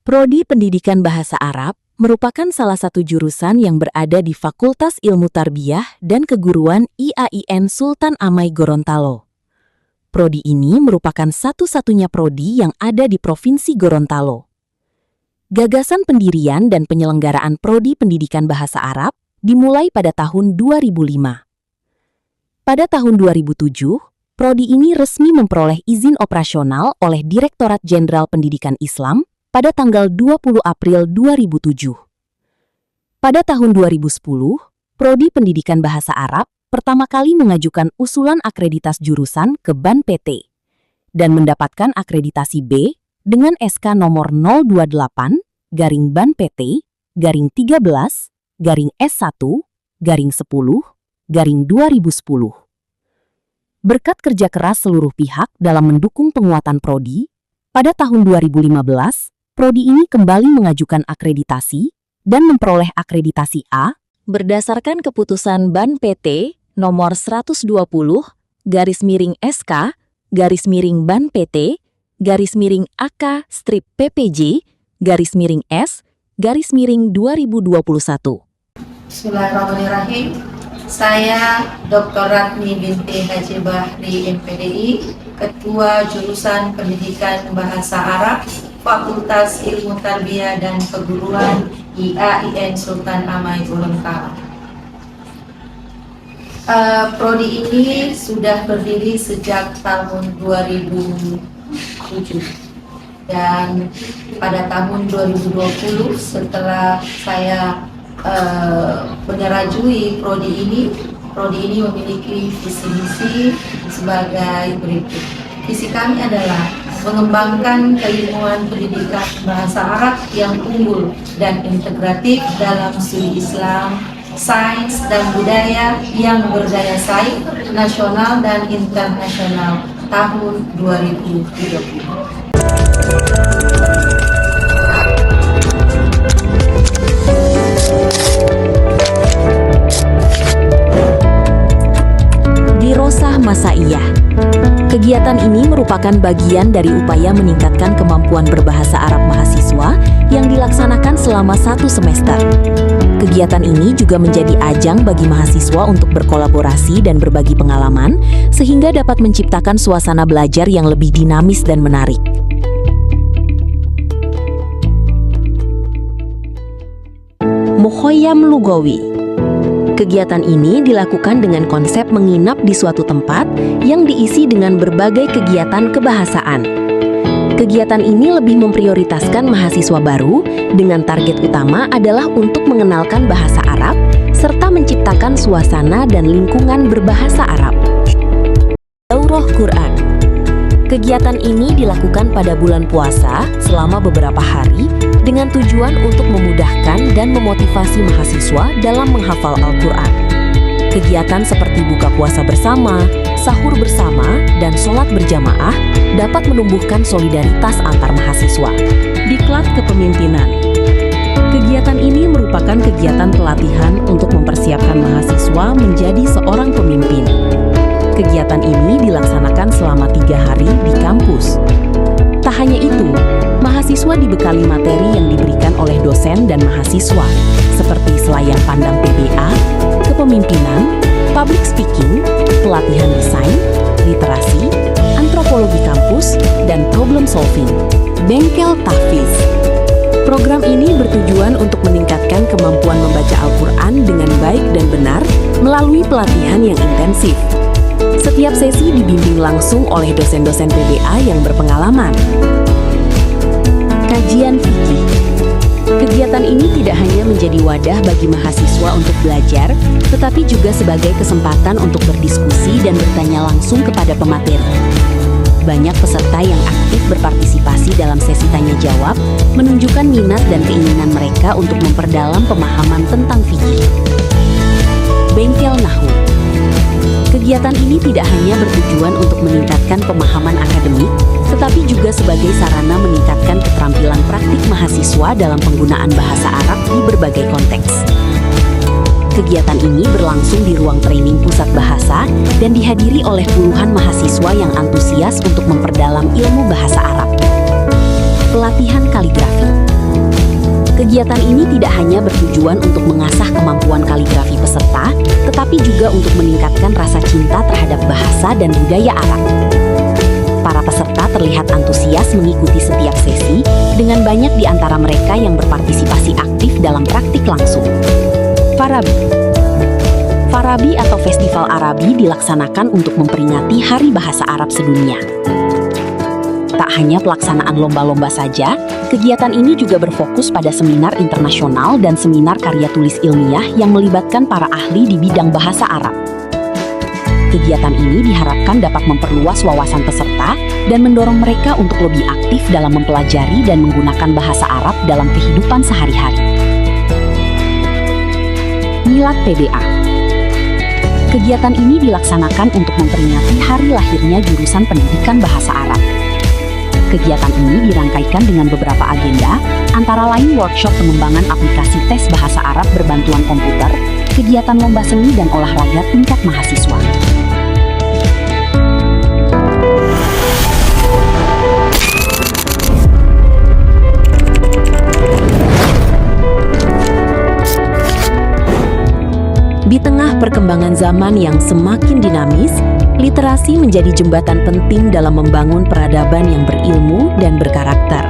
Prodi Pendidikan Bahasa Arab merupakan salah satu jurusan yang berada di Fakultas Ilmu Tarbiyah dan Keguruan IAIN Sultan Amai Gorontalo. Prodi ini merupakan satu-satunya prodi yang ada di Provinsi Gorontalo. Gagasan pendirian dan penyelenggaraan Prodi Pendidikan Bahasa Arab dimulai pada tahun 2005. Pada tahun 2007, prodi ini resmi memperoleh izin operasional oleh Direktorat Jenderal Pendidikan Islam pada tanggal 20 April 2007. Pada tahun 2010, Prodi Pendidikan Bahasa Arab pertama kali mengajukan usulan akreditas jurusan ke BAN PT dan mendapatkan akreditasi B dengan SK nomor 028-BAN PT-S1-S10-2010. Berkat kerja keras seluruh pihak dalam mendukung penguatan prodi, pada tahun 2015, prodi ini kembali mengajukan akreditasi dan memperoleh akreditasi A berdasarkan keputusan BAN PT nomor 120-SK-BAN PT-AK-PPJ-S-2021. Bismillahirrahmanirrahim. Saya Dr. Ratni binti Haji Bahri MPDI, Ketua Jurusan Pendidikan Bahasa Arab, Fakultas Ilmu Tarbiyah dan Keguruan IAIN Sultan Amai Gorontalo. Prodi ini sudah berdiri sejak tahun 2007 dan pada tahun 2020 setelah saya menyerajui prodi ini memiliki visi misi sebagai berikut. Visi kami adalah mengembangkan keilmuan pendidikan bahasa Arab yang unggul dan integratif dalam studi Islam, sains dan budaya yang berdaya saing nasional dan internasional tahun 2030. Dirosah Masaiyah. Kegiatan ini merupakan bagian dari upaya meningkatkan kemampuan berbahasa Arab mahasiswa yang dilaksanakan selama 1 semester. Kegiatan ini juga menjadi ajang bagi mahasiswa untuk berkolaborasi dan berbagi pengalaman, sehingga dapat menciptakan suasana belajar yang lebih dinamis dan menarik. Mukhoyam Lugawi. Kegiatan ini dilakukan dengan konsep menginap di suatu tempat yang diisi dengan berbagai kegiatan kebahasaan. Kegiatan ini lebih memprioritaskan mahasiswa baru dengan target utama adalah untuk mengenalkan bahasa Arab serta menciptakan suasana dan lingkungan berbahasa Arab. Daurah Quran. Kegiatan ini dilakukan pada bulan puasa selama beberapa hari dengan tujuan untuk memudahkan dan memotivasi mahasiswa dalam menghafal Al-Quran. Kegiatan seperti buka puasa bersama, sahur bersama, dan sholat berjamaah dapat menumbuhkan solidaritas antar mahasiswa. Diklat Kepemimpinan. Kegiatan ini merupakan kegiatan pelatihan untuk mempersiapkan mahasiswa menjadi seorang pemimpin. Kegiatan ini dilaksanakan selama 3 hari di kampus. Tak hanya itu, mahasiswa dibekali materi yang diberikan oleh dosen dan mahasiswa, seperti selayar pandang PBA, kepemimpinan, public speaking, pelatihan desain, literasi, antropologi kampus, dan problem solving. Bengkel Tahfiz. Program ini bertujuan untuk meningkatkan kemampuan membaca Al-Quran dengan baik dan benar melalui pelatihan yang intensif. Setiap sesi dibimbing langsung oleh dosen-dosen PBA yang berpengalaman. Kajian fikih. Kegiatan ini tidak hanya menjadi wadah bagi mahasiswa untuk belajar, tetapi juga sebagai kesempatan untuk berdiskusi dan bertanya langsung kepada pemateri. Banyak peserta yang aktif berpartisipasi dalam sesi tanya-jawab, menunjukkan minat dan keinginan mereka untuk memperdalam pemahaman tentang fikih. Bengkel Nahwu. Kegiatan ini tidak hanya bertujuan untuk meningkatkan pemahaman akademik, tetapi juga sebagai sarana meningkatkan keterampilan praktik mahasiswa dalam penggunaan bahasa Arab di berbagai konteks. Kegiatan ini berlangsung di ruang training pusat bahasa dan dihadiri oleh puluhan mahasiswa yang antusias untuk memperdalam ilmu bahasa Arab. Pelatihan kaligrafi. Kegiatan ini tidak hanya bertujuan untuk mengasah kemampuan kaligrafi peserta, tetapi juga untuk meningkatkan rasa cinta terhadap bahasa dan budaya Arab. Para peserta terlihat antusias mengikuti setiap sesi, dengan banyak di antara mereka yang berpartisipasi aktif dalam praktik langsung. Farabi atau Festival Arabi dilaksanakan untuk memperingati Hari Bahasa Arab Sedunia. Tak hanya pelaksanaan lomba-lomba saja, kegiatan ini juga berfokus pada seminar internasional dan seminar karya tulis ilmiah yang melibatkan para ahli di bidang bahasa Arab. Kegiatan ini diharapkan dapat memperluas wawasan peserta dan mendorong mereka untuk lebih aktif dalam mempelajari dan menggunakan bahasa Arab dalam kehidupan sehari-hari. Milad PDA. Kegiatan ini dilaksanakan untuk memperingati hari lahirnya jurusan pendidikan bahasa Arab. Kegiatan ini dirangkaikan dengan beberapa agenda, antara lain workshop pengembangan aplikasi tes bahasa Arab berbantuan komputer, kegiatan lomba seni dan olahraga tingkat mahasiswa. Di tengah perkembangan zaman yang semakin dinamis, literasi menjadi jembatan penting dalam membangun peradaban yang berilmu dan berkarakter.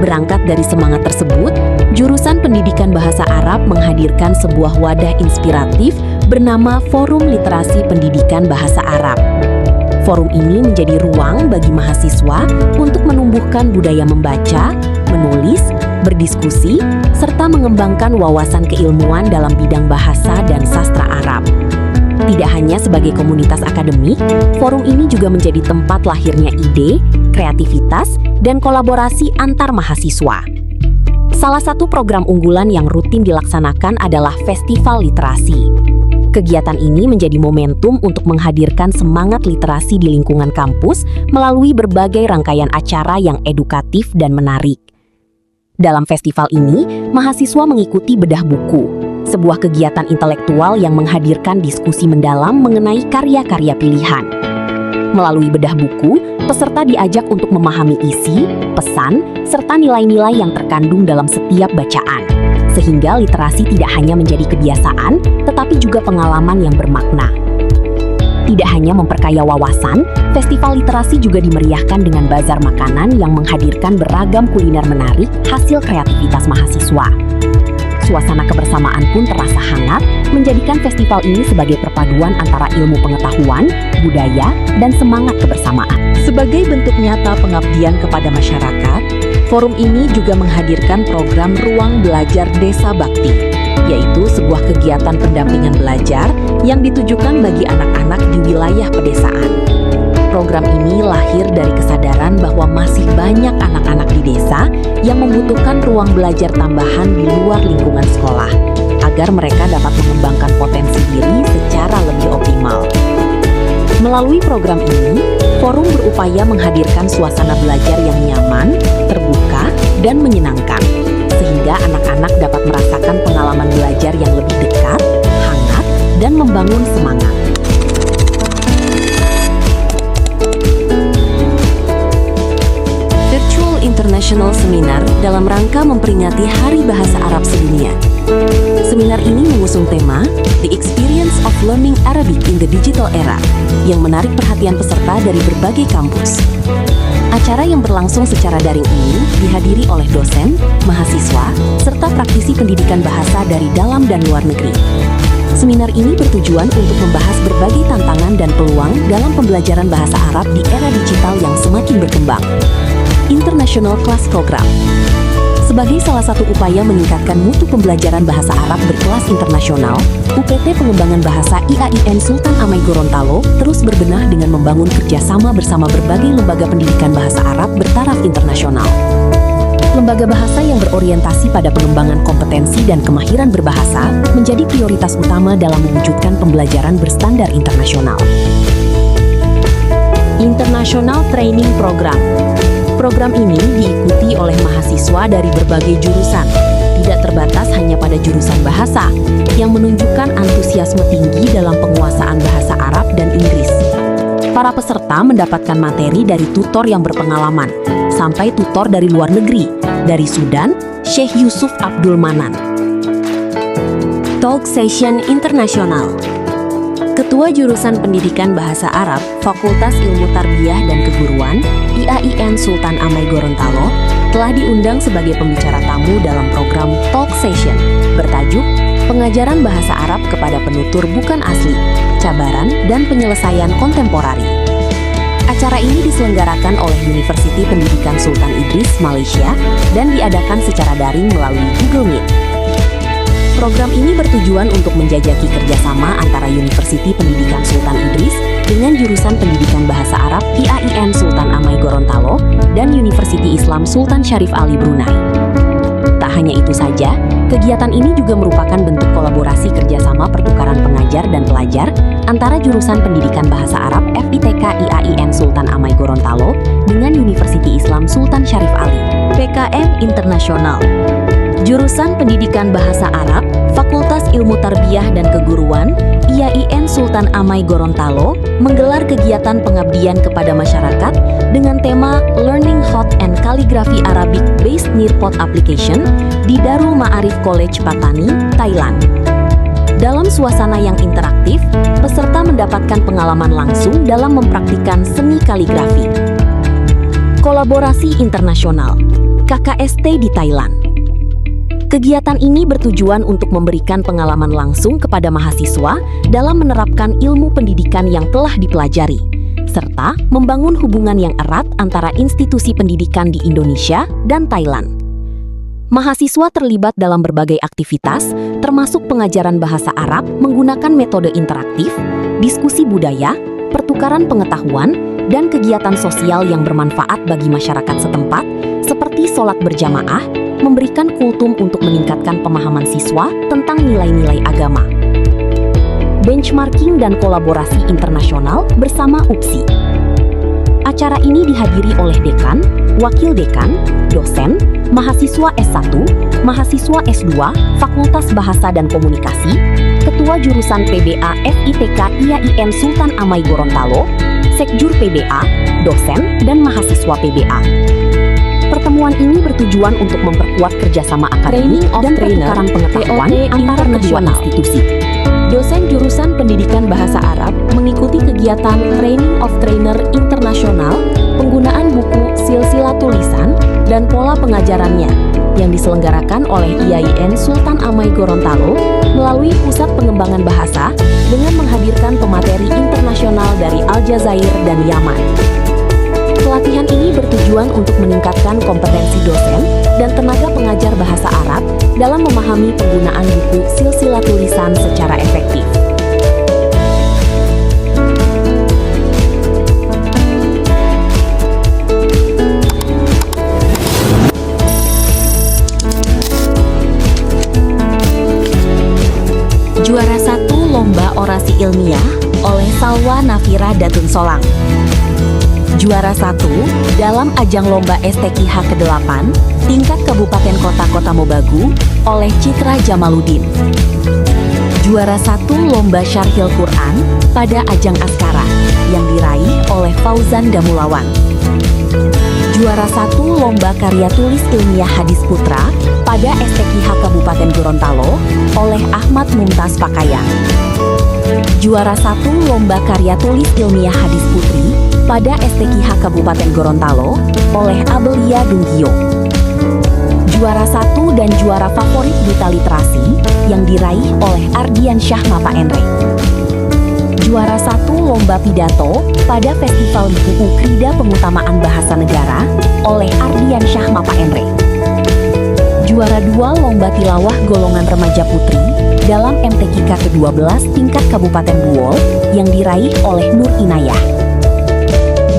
Berangkat dari semangat tersebut, jurusan pendidikan bahasa Arab menghadirkan sebuah wadah inspiratif bernama Forum Literasi Pendidikan Bahasa Arab. Forum ini menjadi ruang bagi mahasiswa untuk menumbuhkan budaya membaca, menulis, berdiskusi, serta mengembangkan wawasan keilmuan dalam bidang bahasa dan sastra Arab. Tidak hanya sebagai komunitas akademik, forum ini juga menjadi tempat lahirnya ide, kreativitas, dan kolaborasi antar mahasiswa. Salah satu program unggulan yang rutin dilaksanakan adalah Festival Literasi. Kegiatan ini menjadi momentum untuk menghadirkan semangat literasi di lingkungan kampus melalui berbagai rangkaian acara yang edukatif dan menarik. Dalam festival ini, mahasiswa mengikuti bedah buku, sebuah kegiatan intelektual yang menghadirkan diskusi mendalam mengenai karya-karya pilihan. Melalui bedah buku, peserta diajak untuk memahami isi, pesan, serta nilai-nilai yang terkandung dalam setiap bacaan. Sehingga literasi tidak hanya menjadi kebiasaan, tetapi juga pengalaman yang bermakna. Tidak hanya memperkaya wawasan, festival literasi juga dimeriahkan dengan bazar makanan yang menghadirkan beragam kuliner menarik hasil kreativitas mahasiswa. Suasana kebersamaan pun terasa hangat, menjadikan festival ini sebagai perpaduan antara ilmu pengetahuan, budaya, dan semangat kebersamaan. Sebagai bentuk nyata pengabdian kepada masyarakat, forum ini juga menghadirkan program Ruang Belajar Desa Bakti, yaitu sebuah kegiatan pendampingan belajar yang ditujukan bagi anak-anak di wilayah pedesaan. Program ini lahir dari kesadaran bahwa masih banyak anak-anak di desa yang membutuhkan ruang belajar tambahan di luar lingkungan sekolah, agar mereka dapat mengembangkan potensi diri secara lebih optimal. Melalui program ini, forum berupaya menghadirkan suasana belajar yang nyaman, terbuka, dan menyenangkan, sehingga anak-anak dapat merasakan pengalaman belajar yang lebih dekat, hangat, dan membangun semangat. Virtual International Seminar dalam rangka memperingati Hari Bahasa Arab Sedunia. Seminar ini mengusung tema The Experience of Learning Arabic in the Digital Era yang menarik perhatian peserta dari berbagai kampus. Acara yang berlangsung secara daring ini dihadiri oleh dosen, mahasiswa, serta praktisi pendidikan bahasa dari dalam dan luar negeri. Seminar ini bertujuan untuk membahas berbagai tantangan dan peluang dalam pembelajaran bahasa Arab di era digital yang semakin berkembang. International Class Program. Sebagai salah satu upaya meningkatkan mutu pembelajaran bahasa Arab berkelas internasional, UPT Pengembangan Bahasa IAIN Sultan Amai Gorontalo terus berbenah dengan membangun kerjasama bersama berbagai lembaga pendidikan bahasa Arab bertaraf internasional. Lembaga bahasa yang berorientasi pada pengembangan kompetensi dan kemahiran berbahasa menjadi prioritas utama dalam mewujudkan pembelajaran berstandar internasional. International Training Program. Program ini diikuti oleh mahasiswa dari berbagai jurusan, tidak terbatas hanya pada jurusan bahasa, yang menunjukkan antusiasme tinggi dalam penguasaan bahasa Arab dan Inggris. Para peserta mendapatkan materi dari tutor yang berpengalaman, sampai tutor dari luar negeri. Dari Sudan, Syekh Yusuf Abdul Manan. Talk Session Internasional. Ketua Jurusan Pendidikan Bahasa Arab, Fakultas Ilmu Tarbiyah dan Keguruan, IAIN Sultan Amai Gorontalo, telah diundang sebagai pembicara tamu dalam program Talk Session bertajuk Pengajaran Bahasa Arab kepada Penutur Bukan Asli, Cabaran dan Penyelesaian Kontemporari. Acara ini diselenggarakan oleh Universiti Pendidikan Sultan Idris, Malaysia, dan diadakan secara daring melalui Google Meet. Program ini bertujuan untuk menjajaki kerjasama antara Universiti Pendidikan Sultan Idris dengan Jurusan Pendidikan Bahasa Arab IAIN Sultan Amai Gorontalo dan Universiti Islam Sultan Syarif Ali Brunei. Tak hanya itu saja, kegiatan ini juga merupakan bentuk kolaborasi kerjasama pertukaran pengajar dan pelajar antara Jurusan Pendidikan Bahasa Arab FITK IAIN Sultan Amai Gorontalo dengan Universiti Islam Sultan Syarif Ali. PKM Internasional. Jurusan Pendidikan Bahasa Arab, Fakultas Ilmu Tarbiyah dan Keguruan, IAIN Sultan Amai Gorontalo, menggelar kegiatan pengabdian kepada masyarakat dengan tema Learning Hot and Calligraphy Arabic Based Nearpod Application di Darul Ma'arif College Patani, Thailand. Dalam suasana yang interaktif, peserta mendapatkan pengalaman langsung dalam mempraktikkan seni kaligrafi. Kolaborasi internasional, KKST di Thailand. Kegiatan ini bertujuan untuk memberikan pengalaman langsung kepada mahasiswa dalam menerapkan ilmu pendidikan yang telah dipelajari, serta membangun hubungan yang erat antara institusi pendidikan di Indonesia dan Thailand. Mahasiswa terlibat dalam berbagai aktivitas, termasuk pengajaran bahasa Arab menggunakan metode interaktif, diskusi budaya, pertukaran pengetahuan, dan kegiatan sosial yang bermanfaat bagi masyarakat setempat, seperti sholat berjamaah, memberikan kultum untuk meningkatkan pemahaman siswa tentang nilai-nilai agama. Benchmarking dan kolaborasi internasional bersama UPSI. Acara ini dihadiri oleh dekan, wakil dekan, dosen, mahasiswa S1, mahasiswa S2, Fakultas Bahasa dan Komunikasi, Ketua Jurusan PBA FITK IAIN Sultan Amai Gorontalo, Sekjur PBA, dosen, dan mahasiswa PBA. Pertemuan ini bertujuan untuk memperkuat kerjasama akademik dan pertukaran pengetahuan antara kedua institusi. Dosen Jurusan Pendidikan Bahasa Arab mengikuti kegiatan Training of Trainer Internasional, penggunaan buku silsilah tulisan, dan pola pengajarannya, yang diselenggarakan oleh IAIN Sultan Amai Gorontalo melalui Pusat Pengembangan Bahasa dengan menghadirkan pemateri internasional dari Aljazair dan Yaman. Pelatihan ini bertujuan untuk meningkatkan kompetensi dosen dan tenaga pengajar bahasa Arab dalam memahami penggunaan buku silsilah tulisan secara efektif. Juara 1 Lomba Orasi Ilmiah oleh Salwa Nafira Datun Solang. Juara 1 dalam ajang lomba STQH ke-8 tingkat Kabupaten Kota Mobagu oleh Citra Jamaluddin. Juara 1 lomba Syarhil Quran pada ajang Askara yang diraih oleh Fauzan Damulawan. Juara 1 lomba karya tulis ilmiah Hadis Putra pada STQH Kabupaten Gorontalo oleh Ahmad Mumtaz Pakayang. Juara 1 lomba karya tulis ilmiah Hadis Putri pada STQH Kabupaten Gorontalo oleh Abelia Dunggio. Juara 1 dan juara favorit duta literasi yang diraih oleh Ardian Syah Mapa Enre. Juara 1 lomba pidato pada Festival Buku Krida Pengutamaan Bahasa Negara oleh Ardian Syah Mapa Enre. Juara 2 lomba tilawah golongan remaja putri dalam MTQK ke-12 tingkat Kabupaten Buol yang diraih oleh Nur Inayah.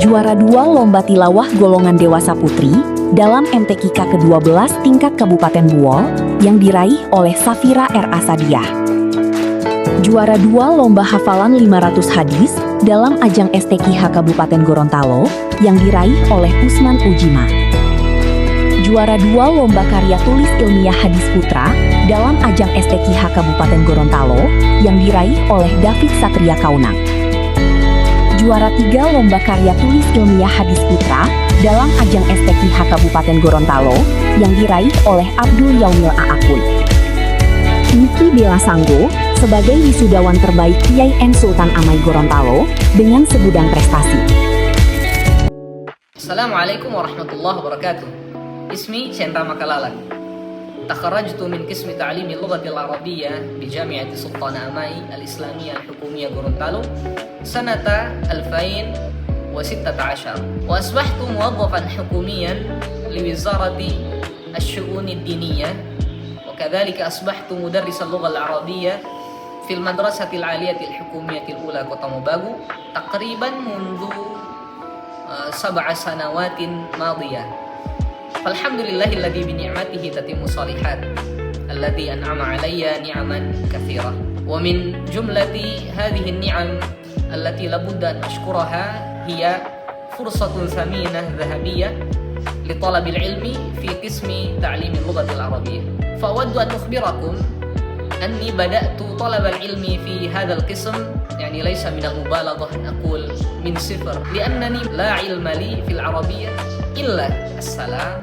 Juara 2 lomba tilawah golongan dewasa putri dalam MTQK ke-12 tingkat Kabupaten Buol yang diraih oleh Safira R. Asadiah. Juara 2 lomba hafalan 500 hadis dalam ajang STQH Kabupaten Gorontalo yang diraih oleh Usman Ujima. Juara 2 lomba karya tulis ilmiah Hadis Putra dalam ajang STQH Kabupaten Gorontalo yang diraih oleh David Satria Kaunang. Juara 3 lomba karya tulis ilmiah Hadis Putra dalam ajang STQH Kabupaten Gorontalo yang diraih oleh Abdul Yaumil Aakul. Niki Bella Sanggo sebagai wisudawan terbaik Kiai N Sultan Amai Gorontalo dengan segudang prestasi. Assalamualaikum warahmatullahi wabarakatuh. Ismi Cendra Makalala. Takharrajtu min qismi ta'limi al-lughati al-arabiyyah bi Jami'ati Sultan Amai al-Islamiyah al-Hukumiyah Gorontalo sanata 2016 wa asbahtu muwazzafan hukumiyan li Wizarati asy-Syu'un ad-Diniyah. وكذلك أصبحت مدرس اللغة العربية في المدرسة العالية الحكومية الأولى Kota Mobagu تقريبا منذ 7 سنوات ماضية. فالحمد لله الذي بنعمته تتم الصالحات الذي أنعم علي نعما كثيرة. ومن جملة هذه النعم التي لابد أن أشكرها هي فرصة ثمينة ذهبية لطلب العلم في قسم تعليم اللغة العربية. فأود أن أخبركم أني بدأت طلب العلم في هذا القسم، يعني ليس من المبالغة أن أقول من صفر، لأنني لا علم لي في العربية إلا السلام